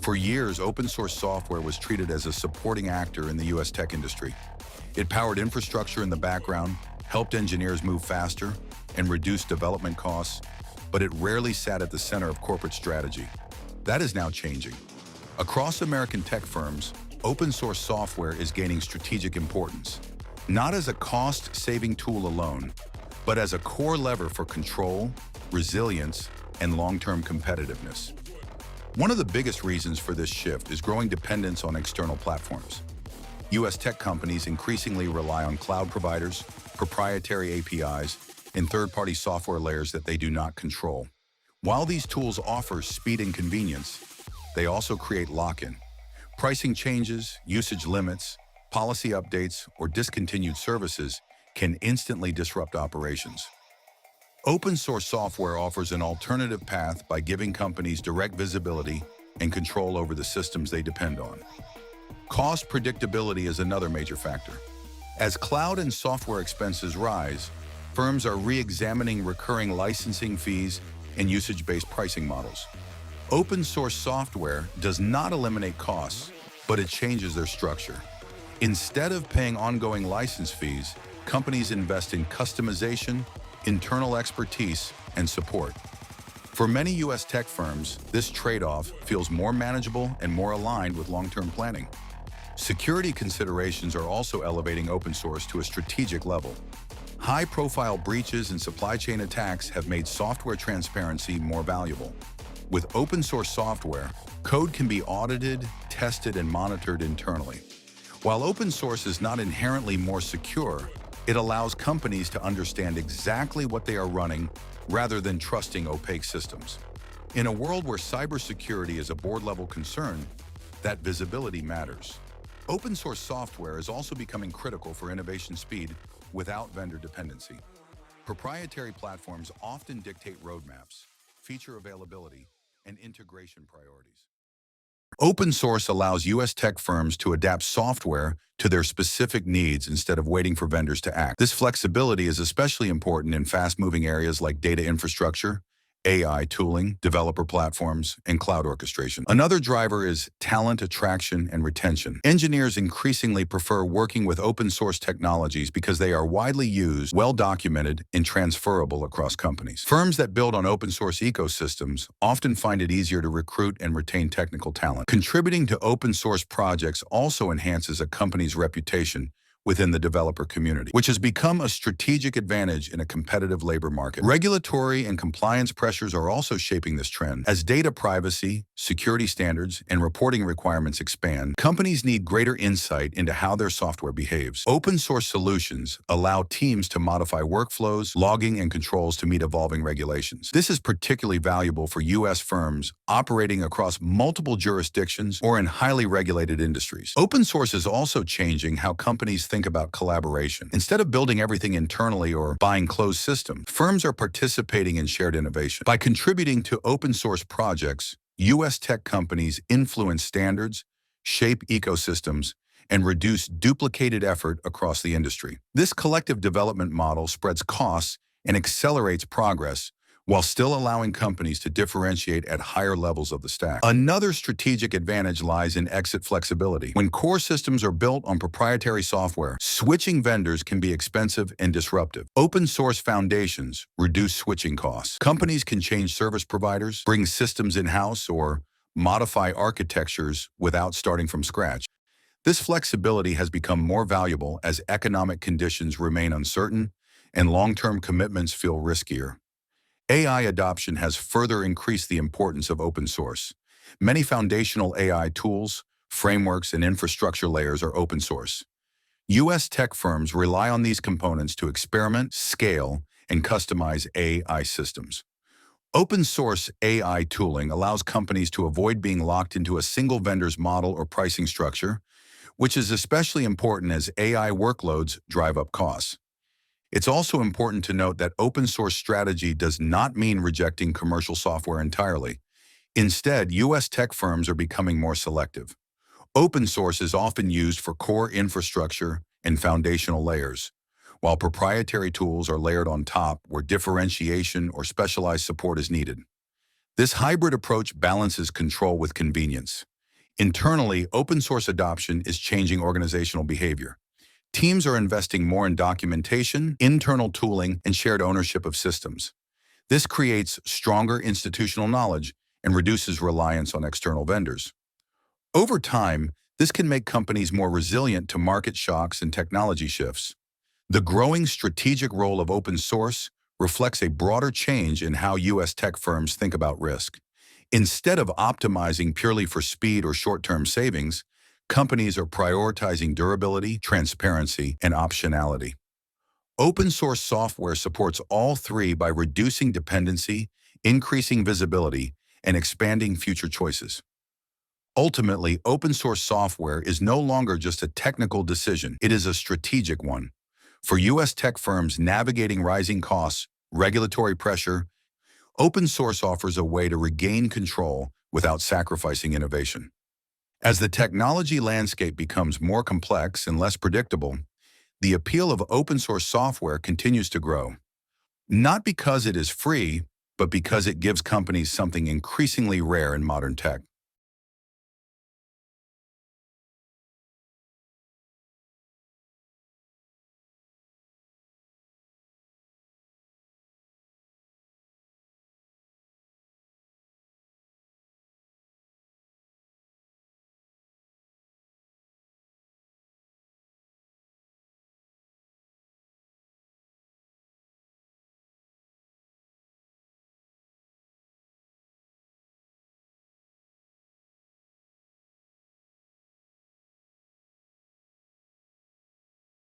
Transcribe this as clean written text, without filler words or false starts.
For years, open source software was treated as a supporting actor in the US tech industry. It powered infrastructure in the background, helped engineers move faster, and reduced development costs, but it rarely sat at the center of corporate strategy. That is now changing. Across American tech firms, open source software is gaining strategic importance, not as a cost-saving tool alone, but as a core lever for control, resilience, and long-term competitiveness. One of the biggest reasons for this shift is growing dependence on external platforms. US tech companies increasingly rely on cloud providers, proprietary APIs, and third-party software layers that they do not control. While these tools offer speed and convenience, they also create lock-in. Pricing changes, usage limits, policy updates, or discontinued services can instantly disrupt operations. Open source software offers an alternative path by giving companies direct visibility and control over the systems they depend on. Cost predictability is another major factor. As cloud and software expenses rise, firms are re-examining recurring licensing fees and usage-based pricing models. Open source software does not eliminate costs, but it changes their structure. Instead of paying ongoing license fees, companies invest in customization, internal expertise, and support. For many US tech firms, this trade-off feels more manageable and more aligned with long-term planning. Security considerations are also elevating open source to a strategic level. High-profile breaches and supply chain attacks have made software transparency more valuable. With open source software, code can be audited, tested, and monitored internally. While open source is not inherently more secure, it allows companies to understand exactly what they are running rather than trusting opaque systems. In a world where cybersecurity is a board-level concern, that visibility matters. Open source software is also becoming critical for innovation speed without vendor dependency. Proprietary platforms often dictate roadmaps, feature availability, and integration priorities. Open source allows US tech firms to adapt software to their specific needs instead of waiting for vendors to act. This flexibility is especially important in fast-moving areas like data infrastructure, AI tooling, developer platforms, and cloud orchestration. Another driver is talent attraction and retention. Engineers increasingly prefer working with open source technologies because they are widely used, well-documented, and transferable across companies. Firms that build on open source ecosystems often find it easier to recruit and retain technical talent. Contributing to open source projects also enhances a company's reputation within the developer community, which has become a strategic advantage in a competitive labor market. Regulatory and compliance pressures are also shaping this trend. As data privacy, security standards, and reporting requirements expand, companies need greater insight into how their software behaves. Open source solutions allow teams to modify workflows, logging, and controls to meet evolving regulations. This is particularly valuable for US firms operating across multiple jurisdictions or in highly regulated industries. Open source is also changing how companies think about collaboration. Instead of building everything internally or buying closed systems, firms are participating in shared innovation. By contributing to open source projects, US tech companies influence standards, shape ecosystems, and reduce duplicated effort across the industry. This collective development model spreads costs and accelerates progress while still allowing companies to differentiate at higher levels of the stack. Another strategic advantage lies in exit flexibility. When core systems are built on proprietary software, switching vendors can be expensive and disruptive. Open source foundations reduce switching costs. Companies can change service providers, bring systems in-house, or modify architectures without starting from scratch. This flexibility has become more valuable as economic conditions remain uncertain and long-term commitments feel riskier. AI adoption has further increased the importance of open source. Many foundational AI tools, frameworks, and infrastructure layers are open source. US tech firms rely on these components to experiment, scale, and customize AI systems. Open source AI tooling allows companies to avoid being locked into a single vendor's model or pricing structure, which is especially important as AI workloads drive up costs. It's also important to note that open source strategy does not mean rejecting commercial software entirely. Instead, US tech firms are becoming more selective. Open source is often used for core infrastructure and foundational layers, while proprietary tools are layered on top where differentiation or specialized support is needed. This hybrid approach balances control with convenience. Internally, open source adoption is changing organizational behavior. Teams are investing more in documentation, internal tooling, and shared ownership of systems. This creates stronger institutional knowledge and reduces reliance on external vendors. Over time, this can make companies more resilient to market shocks and technology shifts. The growing strategic role of open source reflects a broader change in how U.S. tech firms think about risk. Instead of optimizing purely for speed or short-term savings, companies are prioritizing durability, transparency, and optionality. Open source software supports all three by reducing dependency, increasing visibility, and expanding future choices. Ultimately, open source software is no longer just a technical decision, it is a strategic one. For U.S. tech firms navigating rising costs, regulatory pressure, open source offers a way to regain control without sacrificing innovation. As the technology landscape becomes more complex and less predictable, the appeal of open source software continues to grow. Not because it is free, but because it gives companies something increasingly rare in modern tech: